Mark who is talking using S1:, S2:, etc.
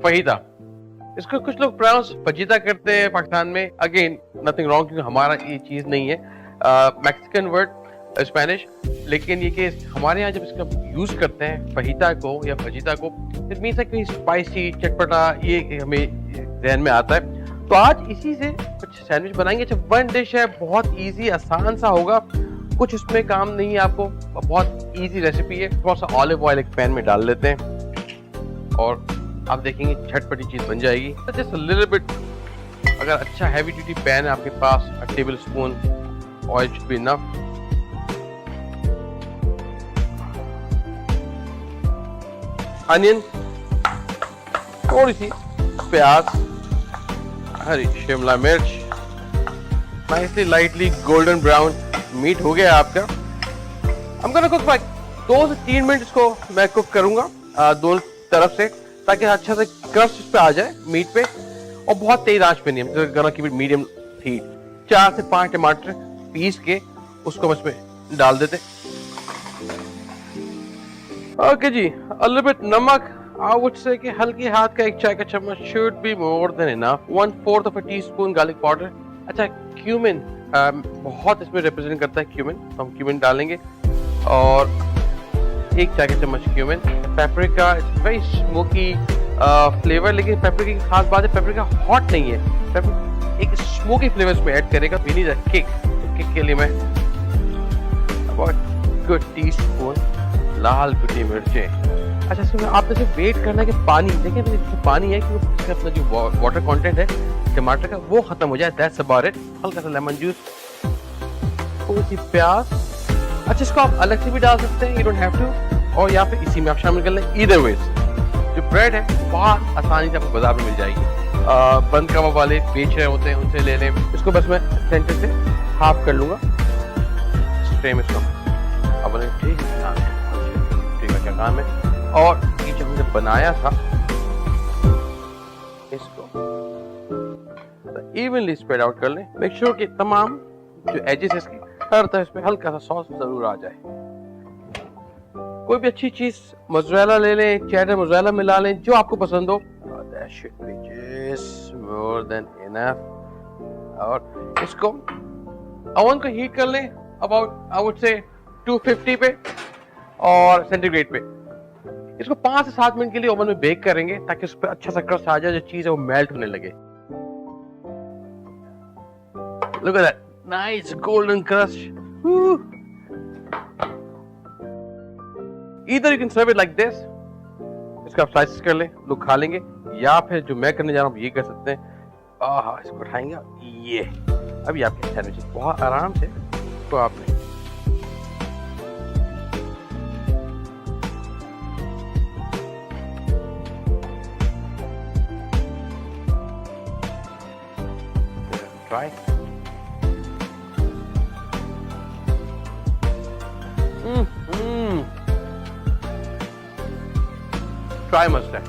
S1: फहीदा। इसको कुछ लोग प्रोनाउंस फजीता करते हैं पाकिस्तान में। अगेन नथिंग रॉन्ग, क्योंकि हमारा ये चीज नहीं है, मैक्सिकन वर्ड स्पेनिश। लेकिन ये कि हमारे यहाँ जब इसका यूज करते हैं फहीता को या फजीता को, इट मीन्स है कि स्पाइसी, चटपटा, ये हमें ध्यान में आता है। तो आज इसी से कुछ सैंडविच बनाएंगे। अच्छा, वन डिश है, बहुत इजी, आसान सा होगा, कुछ उसमें काम नहीं है आपको, बहुत इजी रेसिपी है। थोड़ा सा ऑलिव ऑयल एक पैन में डाल लेते हैं और आप देखेंगे झटपटी चीज बन जाएगी। जस्ट अ लिटिल बिट, अगर अच्छा हैवी ड्यूटी पैन है आपके पास, a tablespoon oil should be enough. Onion, थोड़ी सी प्याज, हरी शिमला मिर्च, nicely lightly golden brown meat हो गया आपका। I'm gonna cook like 2 से 3 मिनट इसको मैं कुक करूंगा दोनों तरफ से, ताकि अच्छा से क्रस्ट इस पे आ जाए मीट पे। और बहुत तेज आंच पे नहीं, हम गना कीप इट मीडियम हीट। 4 से 5 टमाटर पीस के उसको बस में डाल देते। ओके जी, a little bit नमक, I would say कि हल्की हाथ का 1 चाय का चम्मच should be more than enough। 1/4 of a teaspoon garlic powder। अच्छा, क्यूमिन बहुत इसमें रिप्रेजेंट करता है क्यूमिन, तो हम क्यूमिन डालेंगे और 1 चाय का चम्मच cumin. Paprika, it's very smoky flavour, लेकिन पेपरिका की खास बात है पेपरिका हॉट नहीं है, एक स्मोकी फ्लेवर इसमें ऐड करेगा। वी नीड अ किक, तो किक के लिए मैं अबाउट गुड टीस्पून लाल कुटी मिर्चें। अच्छा, इसमें आपने सिर्फ वेट करना है कि पानी, देखिए इसमें पानी है कि अपना जो वाटर कंटेंट है टमाटर का वो खत्म हो जाए, दैट्स अबाउट इट। हल्का सा लेमन जूस, थोड़ी सी प्याज। अच्छा, इसको आप अलग से भी डाल सकते हैं, यू डोंट हैव टू, और या फिर इसी में आप शामिल कर लें। ईदर वेज जो ब्रेड है बहुत आसानी से आपको बाजार में मिल जाएगी। बंद कबाब वाले बेच रहे होते हैं, उनसे ले लें। इसको बस मैं सेंटर से हाफ कर लूंगा, स्ट्रेम इसको अब ठीक है, क्या काम है। और ये जो हमने बनाया था इसको इवनली स्प्रेड आउट कर लें। मेक श्योर कि तमाम जो एजेस है इसकी हर तरफ पे हल्का सा सॉस जरूर आ जाए। कोई भी अच्छी चीज, मोज़रेला ले लें, चेडर मोज़रेला मिला लें, जो आपको पसंद हो। That should be just more than enough। और इसको ओवन को हीट कर लें अबाउट आई वुड से 250 पे और सेंटीग्रेड पे। इसको 5 से 7 मिनट के लिए ओवन में बेक करेंगे, ताकि उस पर अच्छा सा क्रस्ट आ जाए, जो चीज है वो मेल्ट होने लगे। Look at that nice golden crust। Either you can serve it like this, इसका आप स्लाइसेस कर लें, लोग खा लेंगे, या फिर जो मैं करने जा रहा हूँ ये कर सकते हैं। इसको उठाएंगे, ये अभी आपके सैंडविच बहुत आराम से तो आपने ट्राई। Try must have।